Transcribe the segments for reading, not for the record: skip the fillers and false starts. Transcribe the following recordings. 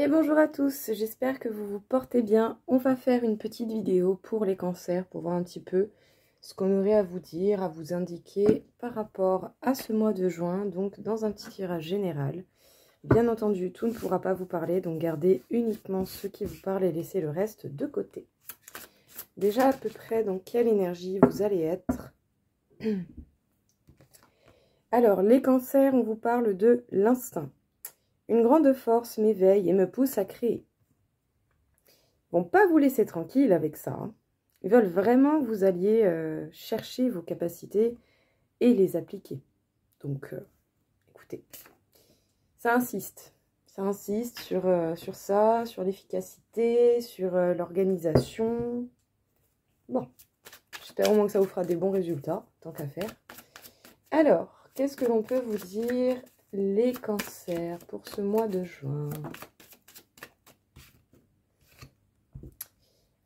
Et bonjour à tous, j'espère que vous vous portez bien. On va faire une petite vidéo pour les cancers, pour voir un petit peu ce qu'on aurait à vous dire, à vous indiquer par rapport à ce mois de juin, donc dans un petit tirage général. Bien entendu, tout ne pourra pas vous parler, donc gardez uniquement ce qui vous parle et laissez le reste de côté. Déjà à peu près dans quelle énergie vous allez être. Alors, les cancers, on vous parle de l'instinct. Une grande force m'éveille et me pousse à créer. Ils ne vont pas vous laisser tranquille avec ça. Hein. Ils veulent vraiment que vous alliez chercher vos capacités et les appliquer. Donc, écoutez, ça insiste. Ça insiste sur ça, sur l'efficacité, sur l'organisation. Bon, j'espère au moins que ça vous fera des bons résultats, tant qu'à faire. Alors, qu'est-ce que l'on peut vous dire, les cancers, pour ce mois de juin?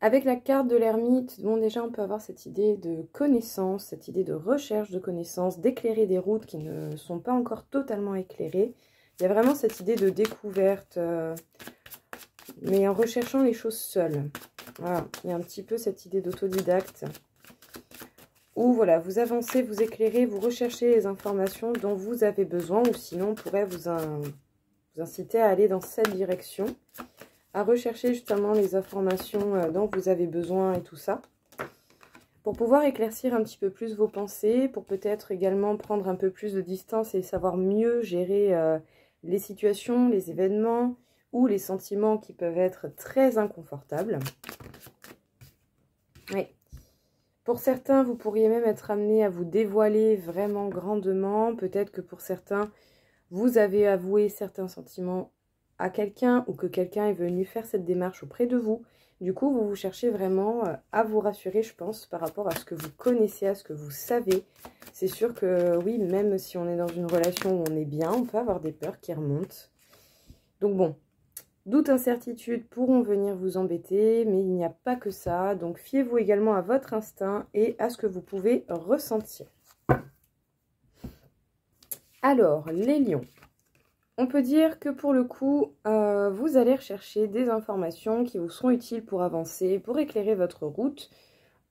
Avec la carte de l'ermite, bon déjà on peut avoir cette idée de connaissance, cette idée de recherche de connaissances, d'éclairer des routes qui ne sont pas encore totalement éclairées. Il y a vraiment cette idée de découverte, mais en recherchant les choses seules. Voilà, il y a un petit peu cette idée d'autodidacte. Où voilà, vous avancez, vous éclairez, vous recherchez les informations dont vous avez besoin, ou sinon on pourrait vous inciter à aller dans cette direction. À rechercher justement les informations dont vous avez besoin et tout ça, pour pouvoir éclaircir un petit peu plus vos pensées, pour peut-être également prendre un peu plus de distance et savoir mieux gérer les situations, les événements ou les sentiments qui peuvent être très inconfortables. Oui. Pour certains, vous pourriez même être amené à vous dévoiler vraiment grandement. Peut-être que pour certains, vous avez avoué certains sentiments à quelqu'un ou que quelqu'un est venu faire cette démarche auprès de vous. Du coup, vous cherchez vraiment à vous rassurer, je pense, par rapport à ce que vous connaissez, à ce que vous savez. C'est sûr que oui, même si on est dans une relation où on est bien, on peut avoir des peurs qui remontent. Donc bon, doute, incertitude pourront venir vous embêter, mais il n'y a pas que ça. Donc fiez-vous également à votre instinct et à ce que vous pouvez ressentir. Alors, les lions. On peut dire que pour le coup, vous allez rechercher des informations qui vous seront utiles pour avancer, pour éclairer votre route,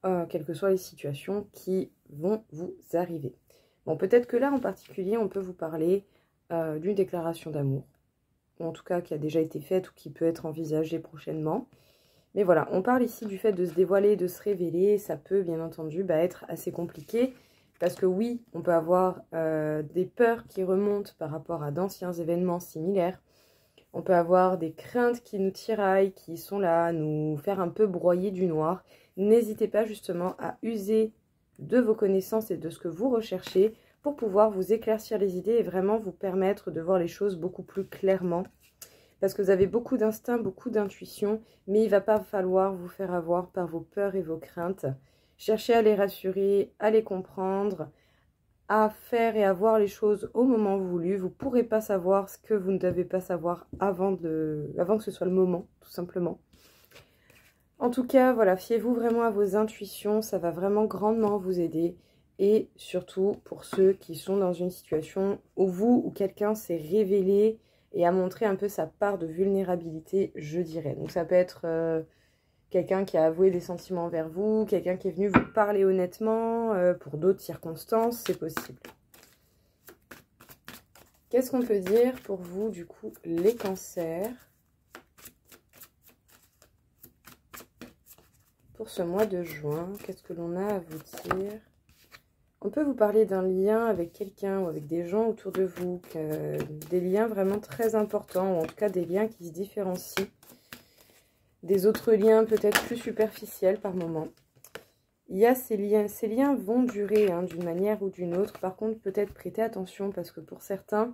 quelles que soient les situations qui vont vous arriver. Bon, peut-être que là, en particulier, on peut vous parler d'une déclaration d'amour, ou en tout cas qui a déjà été faite ou qui peut être envisagée prochainement. Mais voilà, on parle ici du fait de se dévoiler, de se révéler. Ça peut, bien entendu, être assez compliqué. Parce que oui, on peut avoir des peurs qui remontent par rapport à d'anciens événements similaires. On peut avoir des craintes qui nous tiraillent, qui sont là, à nous faire un peu broyer du noir. N'hésitez pas justement à user de vos connaissances et de ce que vous recherchez pour pouvoir vous éclaircir les idées et vraiment vous permettre de voir les choses beaucoup plus clairement. Parce que vous avez beaucoup d'instinct, beaucoup d'intuition, mais il ne va pas falloir vous faire avoir par vos peurs et vos craintes. Cherchez à les rassurer, à les comprendre, à faire et à voir les choses au moment voulu. Vous ne pourrez pas savoir ce que vous ne devez pas savoir avant que ce soit le moment, tout simplement. En tout cas, voilà, fiez-vous vraiment à vos intuitions, ça va vraiment grandement vous aider. Et surtout pour ceux qui sont dans une situation où vous ou quelqu'un s'est révélé et a montré un peu sa part de vulnérabilité, je dirais. Donc ça peut être quelqu'un qui a avoué des sentiments envers vous, quelqu'un qui est venu vous parler honnêtement, pour d'autres circonstances, c'est possible. Qu'est-ce qu'on peut dire pour vous, du coup, les cancers, pour ce mois de juin? Qu'est-ce que l'on a à vous dire? On peut vous parler d'un lien avec quelqu'un ou avec des gens autour de vous, des liens vraiment très importants, ou en tout cas des liens qui se différencient des autres liens peut-être plus superficiels par moment. Il y a ces liens vont durer d'une manière ou d'une autre. Par contre, peut-être prêtez attention parce que pour certains,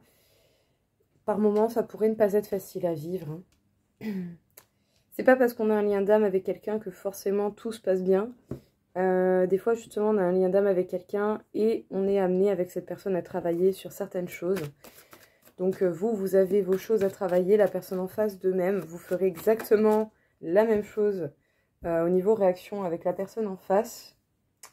par moment, ça pourrait ne pas être facile à vivre. C'est pas parce qu'on a un lien d'âme avec quelqu'un que forcément tout se passe bien. Des fois, justement, on a un lien d'âme avec quelqu'un et on est amené avec cette personne à travailler sur certaines choses. Donc, vous avez vos choses à travailler, la personne en face de même. Vous ferez exactement la même chose au niveau réaction avec la personne en face.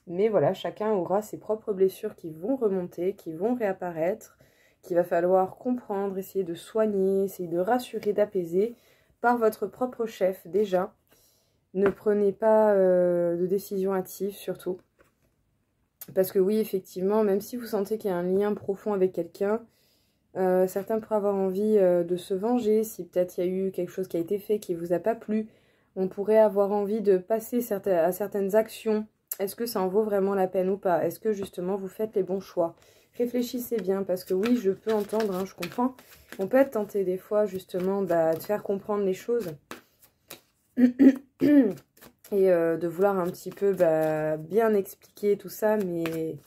Mais voilà, chacun aura ses propres blessures qui vont remonter, qui vont réapparaître, qu'il va falloir comprendre, essayer de soigner, essayer de rassurer, d'apaiser. par votre propre chef déjà. Ne prenez pas de décision hâtive surtout. Parce que oui, effectivement, même si vous sentez qu'il y a un lien profond avec quelqu'un, certains pourraient avoir envie de se venger. Si peut-être il y a eu quelque chose qui a été fait qui ne vous a pas plu, on pourrait avoir envie de passer à certaines actions. Est-ce que ça en vaut vraiment la peine ou pas? Est-ce que justement vous faites les bons choix? Réfléchissez bien, parce que oui, je peux entendre, hein, je comprends. On peut être tenté des fois justement de faire comprendre les choses. Et de vouloir un petit peu bien expliquer tout ça, mais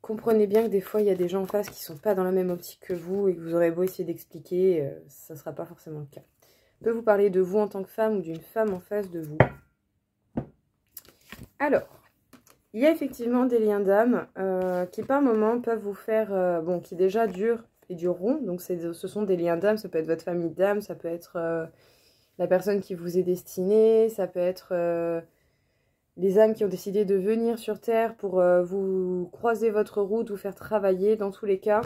comprenez bien que des fois il y a des gens en face qui sont pas dans la même optique que vous et que vous aurez beau essayer d'expliquer, ça ne sera pas forcément le cas. On peut vous parler de vous en tant que femme ou d'une femme en face de vous. Alors, il y a effectivement des liens d'âme qui par moments peuvent vous faire, qui déjà durent et dureront, donc ce sont des liens d'âme, ça peut être votre famille d'âme, ça peut être la personne qui vous est destinée, ça peut être les âmes qui ont décidé de venir sur Terre pour vous croiser votre route, vous faire travailler. Dans tous les cas,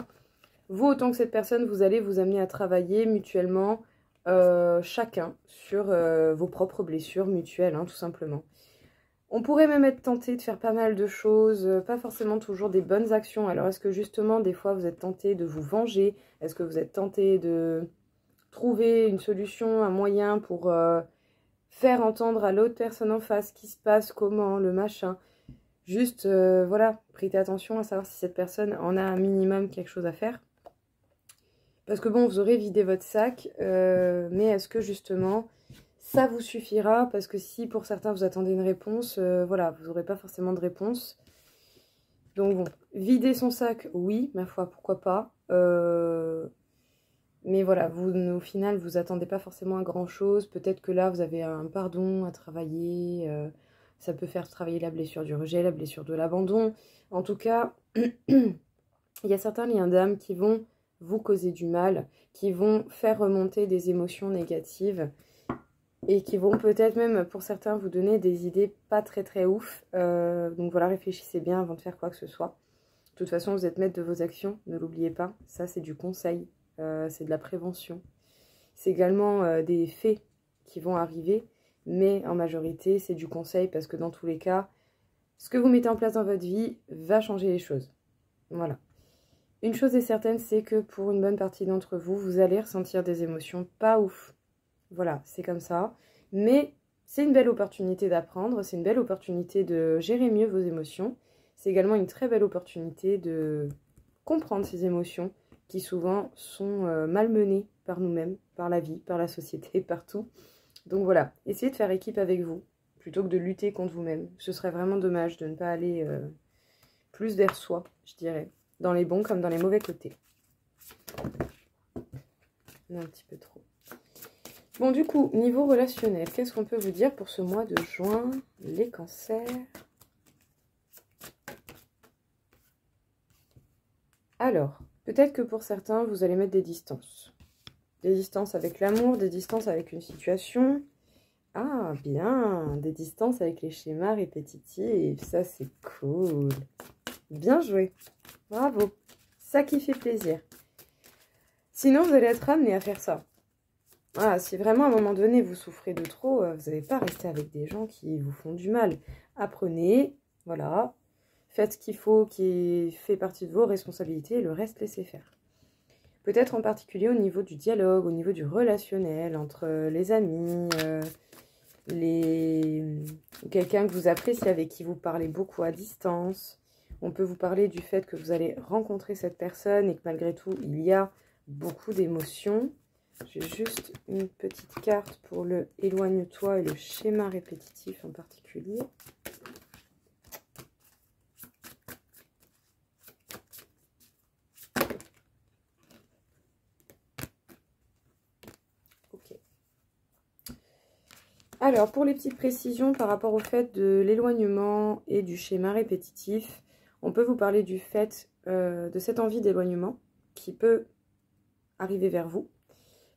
vous autant que cette personne, vous allez vous amener à travailler mutuellement, chacun, sur vos propres blessures mutuelles, hein, tout simplement. On pourrait même être tenté de faire pas mal de choses, pas forcément toujours des bonnes actions. Alors, est-ce que justement, des fois, vous êtes tenté de vous venger? Est-ce que vous êtes tenté de trouver une solution, un moyen pour faire entendre à l'autre personne en face ce qui se passe, comment, le machin? Juste, voilà, prêtez attention à savoir si cette personne en a un minimum quelque chose à faire. Parce que bon, vous aurez vidé votre sac, mais est-ce que justement ça vous suffira? Parce que si pour certains vous attendez une réponse, voilà, vous n'aurez pas forcément de réponse. Donc bon, vider son sac, oui, ma foi, pourquoi pas. Mais voilà, vous, au final, vous attendez pas forcément à grand-chose. Peut-être que là, vous avez un pardon à travailler. Ça peut faire travailler la blessure du rejet, la blessure de l'abandon. En tout cas, il y a certains liens d'âme qui vont vous causer du mal, qui vont faire remonter des émotions négatives et qui vont peut-être même, pour certains, vous donner des idées pas très très ouf. Donc voilà, réfléchissez bien avant de faire quoi que ce soit. De toute façon, vous êtes maître de vos actions, ne l'oubliez pas. Ça, c'est du conseil, c'est de la prévention. C'est également des faits qui vont arriver, mais en majorité, c'est du conseil parce que dans tous les cas, ce que vous mettez en place dans votre vie va changer les choses. Voilà. Une chose est certaine, c'est que pour une bonne partie d'entre vous, vous allez ressentir des émotions pas ouf. Voilà, c'est comme ça. Mais c'est une belle opportunité d'apprendre, c'est une belle opportunité de gérer mieux vos émotions. C'est également une très belle opportunité de comprendre ces émotions qui souvent sont malmenées par nous-mêmes, par la vie, par la société, partout. Donc voilà, essayez de faire équipe avec vous, plutôt que de lutter contre vous-même. Ce serait vraiment dommage de ne pas aller plus vers soi, je dirais, dans les bons comme dans les mauvais côtés. Un petit peu trop. Bon, du coup, niveau relationnel, qu'est-ce qu'on peut vous dire pour ce mois de juin, les cancers? Alors, peut-être que pour certains, vous allez mettre des distances. Des distances avec l'amour, des distances avec une situation. Ah, bien, des distances avec les schémas répétitifs, ça c'est cool. Bien joué, bravo, ça qui fait plaisir. Sinon, vous allez être amené à faire ça. Voilà, si vraiment à un moment donné vous souffrez de trop, vous n'allez pas rester avec des gens qui vous font du mal. Apprenez, voilà, faites ce qu'il faut, qui fait partie de vos responsabilités, et le reste, laissez faire. Peut-être en particulier au niveau du dialogue, au niveau du relationnel, entre les amis, quelqu'un que vous appréciez, avec qui vous parlez beaucoup à distance. On peut vous parler du fait que vous allez rencontrer cette personne et que malgré tout, il y a beaucoup d'émotions. J'ai juste une petite carte pour le éloigne-toi et le schéma répétitif en particulier. Ok. Alors, pour les petites précisions par rapport au fait de l'éloignement et du schéma répétitif, on peut vous parler du fait de cette envie d'éloignement qui peut arriver vers vous.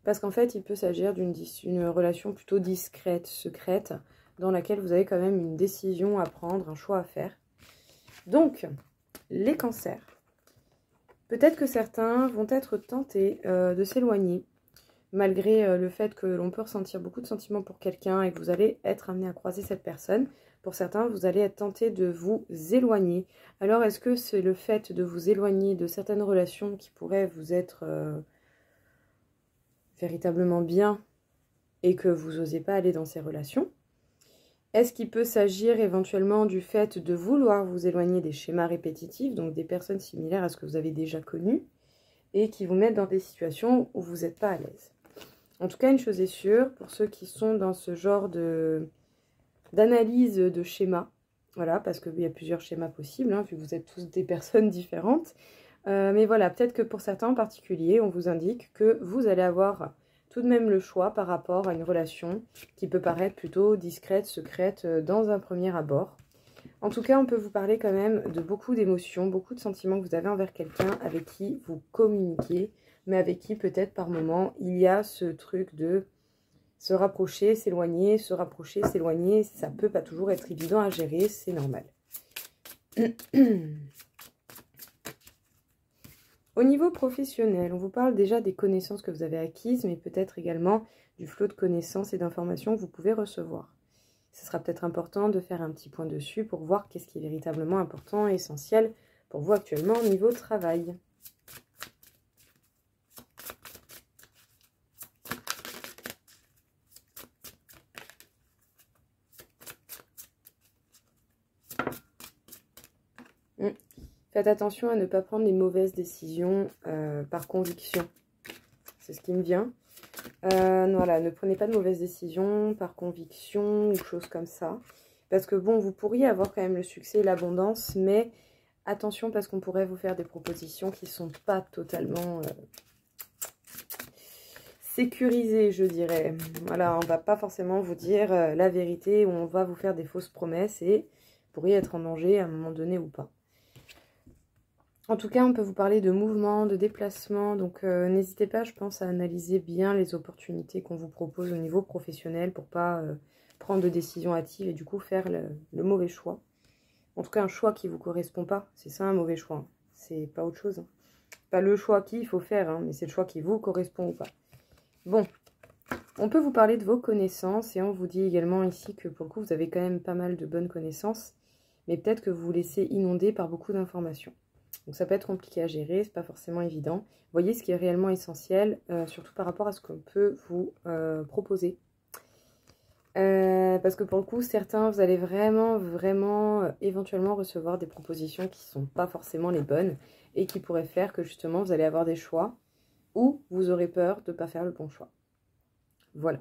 Parce qu'en fait, il peut s'agir d'une relation plutôt discrète, secrète, dans laquelle vous avez quand même une décision à prendre, un choix à faire. Donc, les cancers. Peut-être que certains vont être tentés de s'éloigner malgré le fait que l'on peut ressentir beaucoup de sentiments pour quelqu'un et que vous allez être amené à croiser cette personne. Pour certains, vous allez être tenté de vous éloigner. Alors, est-ce que c'est le fait de vous éloigner de certaines relations qui pourraient vous être véritablement bien et que vous n'osez pas aller dans ces relations? Est-ce qu'il peut s'agir éventuellement du fait de vouloir vous éloigner des schémas répétitifs, donc des personnes similaires à ce que vous avez déjà connu, et qui vous mettent dans des situations où vous n'êtes pas à l'aise? En tout cas, une chose est sûre, pour ceux qui sont dans ce genre d'analyse de schéma, voilà, parce qu'il y a plusieurs schémas possibles, hein, vu que vous êtes tous des personnes différentes, mais voilà, peut-être que pour certains en particulier, on vous indique que vous allez avoir tout de même le choix par rapport à une relation qui peut paraître plutôt discrète, secrète dans un premier abord. En tout cas, on peut vous parler quand même de beaucoup d'émotions, beaucoup de sentiments que vous avez envers quelqu'un avec qui vous communiquez, mais avec qui peut-être par moment il y a ce truc de se rapprocher, s'éloigner, se rapprocher, s'éloigner. Ça peut pas toujours être évident à gérer, c'est normal. Au niveau professionnel, on vous parle déjà des connaissances que vous avez acquises, mais peut-être également du flot de connaissances et d'informations que vous pouvez recevoir. Ce sera peut-être important de faire un petit point dessus pour voir qu'est-ce qui est véritablement important et essentiel pour vous actuellement au niveau travail. Faites attention à ne pas prendre les mauvaises décisions par conviction. C'est ce qui me vient. Voilà, ne prenez pas de mauvaises décisions par conviction ou choses comme ça. Parce que bon, vous pourriez avoir quand même le succès et l'abondance, mais attention parce qu'on pourrait vous faire des propositions qui ne sont pas totalement sécurisées, je dirais. Voilà, on ne va pas forcément vous dire la vérité ou on va vous faire des fausses promesses et vous pourriez être en danger à un moment donné ou pas. En tout cas, on peut vous parler de mouvement, de déplacement, donc n'hésitez pas, je pense, à analyser bien les opportunités qu'on vous propose au niveau professionnel pour pas prendre de décisions hâtives et du coup faire le mauvais choix. En tout cas, un choix qui ne vous correspond pas, c'est ça un mauvais choix, hein. C'est pas autre chose. Hein. Pas le choix qu'il faut faire, hein, mais c'est le choix qui vous correspond ou pas. Bon, on peut vous parler de vos connaissances et on vous dit également ici que pour le coup, vous avez quand même pas mal de bonnes connaissances, mais peut-être que vous vous laissez inonder par beaucoup d'informations. Donc ça peut être compliqué à gérer, c'est pas forcément évident. Voyez ce qui est réellement essentiel, surtout par rapport à ce qu'on peut vous proposer. Parce que pour le coup, certains, vous allez vraiment, éventuellement recevoir des propositions qui ne sont pas forcément les bonnes et qui pourraient faire que justement, vous allez avoir des choix ou vous aurez peur de ne pas faire le bon choix. Voilà.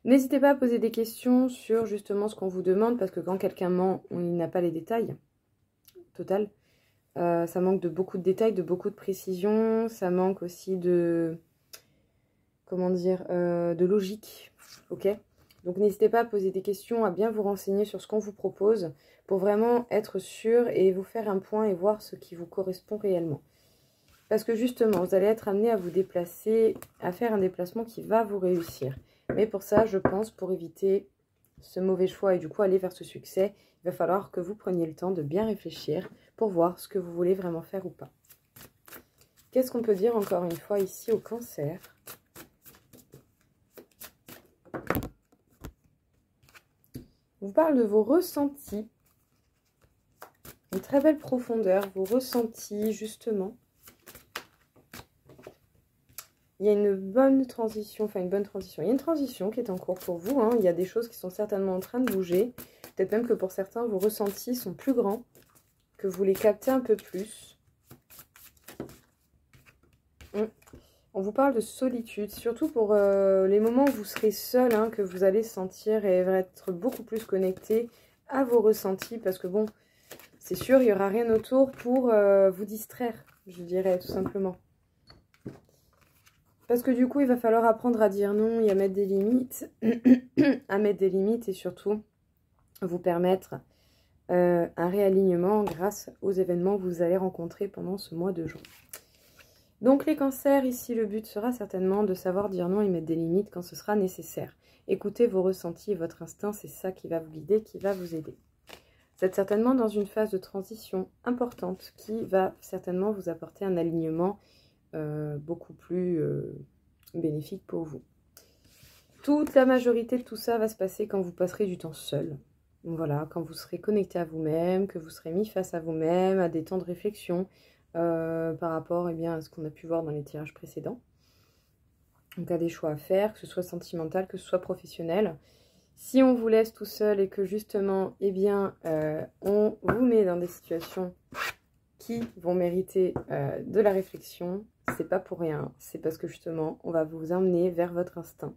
N'hésitez pas à poser des questions sur justement ce qu'on vous demande parce que quand quelqu'un ment, il n'a pas les détails. Total. Ça manque de beaucoup de détails, de beaucoup de précision. Ça manque aussi de... Comment dire, de logique. Ok ? Donc n'hésitez pas à poser des questions, à bien vous renseigner sur ce qu'on vous propose pour vraiment être sûr et vous faire un point et voir ce qui vous correspond réellement. Parce que justement, vous allez être amené à vous déplacer, à faire un déplacement qui va vous réussir. Mais pour ça, je pense, pour éviter ce mauvais choix et du coup aller vers ce succès, il va falloir que vous preniez le temps de bien réfléchir pour voir ce que vous voulez vraiment faire ou pas. Qu'est-ce qu'on peut dire encore une fois ici au Cancer ? On vous parle de vos ressentis, une très belle profondeur, vos ressentis justement. Il y a une bonne transition, il y a une transition qui est en cours pour vous, hein. Il y a des choses qui sont certainement en train de bouger. Peut-être même que pour certains, vos ressentis sont plus grands, que vous les captez un peu plus. On vous parle de solitude, surtout pour les moments où vous serez seul, hein, que vous allez sentir et être beaucoup plus connecté à vos ressentis. Parce que bon, c'est sûr, il n'y aura rien autour pour vous distraire, je dirais tout simplement. Parce que du coup, il va falloir apprendre à dire non et à mettre des limites. À mettre des limites et surtout vous permettre un réalignement grâce aux événements que vous allez rencontrer pendant ce mois de juin. Donc les cancers, ici, le but sera certainement de savoir dire non et mettre des limites quand ce sera nécessaire. Écoutez vos ressentis et votre instinct, c'est ça qui va vous guider, qui va vous aider. Vous êtes certainement dans une phase de transition importante qui va certainement vous apporter un alignement beaucoup plus bénéfique pour vous. Toute la majorité de tout ça va se passer quand vous passerez du temps seul. Voilà, quand vous serez connecté à vous-même, que vous serez mis face à vous-même, à des temps de réflexion par rapport à ce qu'on a pu voir dans les tirages précédents. Donc à des choix à faire, que ce soit sentimental, que ce soit professionnel. Si on vous laisse tout seul et que justement, on vous met dans des situations qui vont mériter de la réflexion, c'est pas pour rien. C'est parce que justement, on va vous emmener vers votre instinct,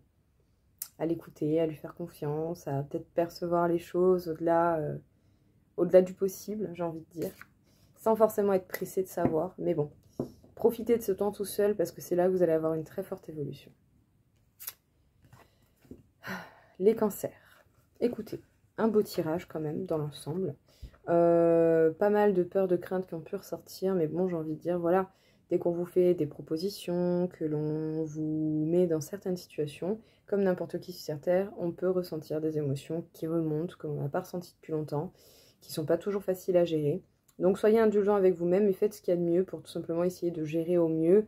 à l'écouter, à lui faire confiance, à peut-être percevoir les choses au-delà du possible, j'ai envie de dire, sans forcément être pressé de savoir. Mais bon, profitez de ce temps tout seul parce que c'est là que vous allez avoir une très forte évolution. Les cancers. Écoutez, un beau tirage quand même dans l'ensemble. Pas mal de peurs, de craintes qui ont pu ressortir, mais bon, j'ai envie de dire, voilà, dès qu'on vous fait des propositions, que l'on vous met dans certaines situations, comme n'importe qui sur cette terre, on peut ressentir des émotions qui remontent, que l'on n'a pas ressenties depuis longtemps, qui ne sont pas toujours faciles à gérer. Donc soyez indulgents avec vous-même et faites ce qu'il y a de mieux pour tout simplement essayer de gérer au mieux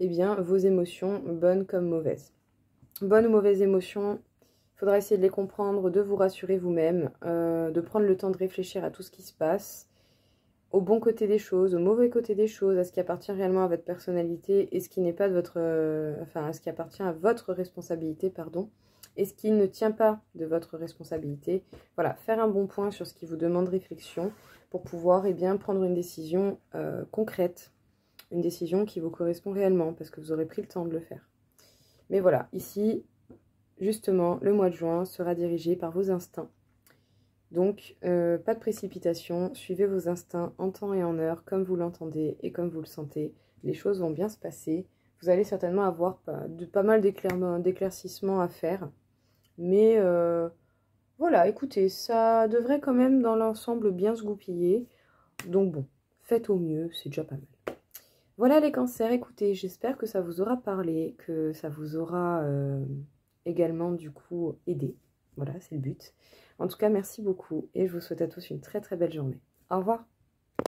vos émotions, bonnes comme mauvaises. Bonnes ou mauvaises émotions, il faudra essayer de les comprendre, de vous rassurer vous-même, de prendre le temps de réfléchir à tout ce qui se passe, au bon côté des choses, au mauvais côté des choses, à ce qui appartient réellement à votre personnalité et ce qui n'est pas de votre... à ce qui appartient à votre responsabilité, pardon, et ce qui ne tient pas de votre responsabilité. Voilà, faire un bon point sur ce qui vous demande réflexion pour pouvoir prendre une décision concrète, une décision qui vous correspond réellement, parce que vous aurez pris le temps de le faire. Mais voilà, ici... Justement, le mois de juin sera dirigé par vos instincts. Donc, pas de précipitation, suivez vos instincts en temps et en heure, comme vous l'entendez et comme vous le sentez. Les choses vont bien se passer. Vous allez certainement avoir pas mal d'éclaircissements à faire. Mais voilà, écoutez, ça devrait quand même dans l'ensemble bien se goupiller. Donc bon, faites au mieux, c'est déjà pas mal. Voilà les cancers, écoutez, j'espère que ça vous aura parlé, que ça vous aura... également du coup aider. Voilà, c'est le but. En tout cas, merci beaucoup et je vous souhaite à tous une très très belle journée. Au revoir.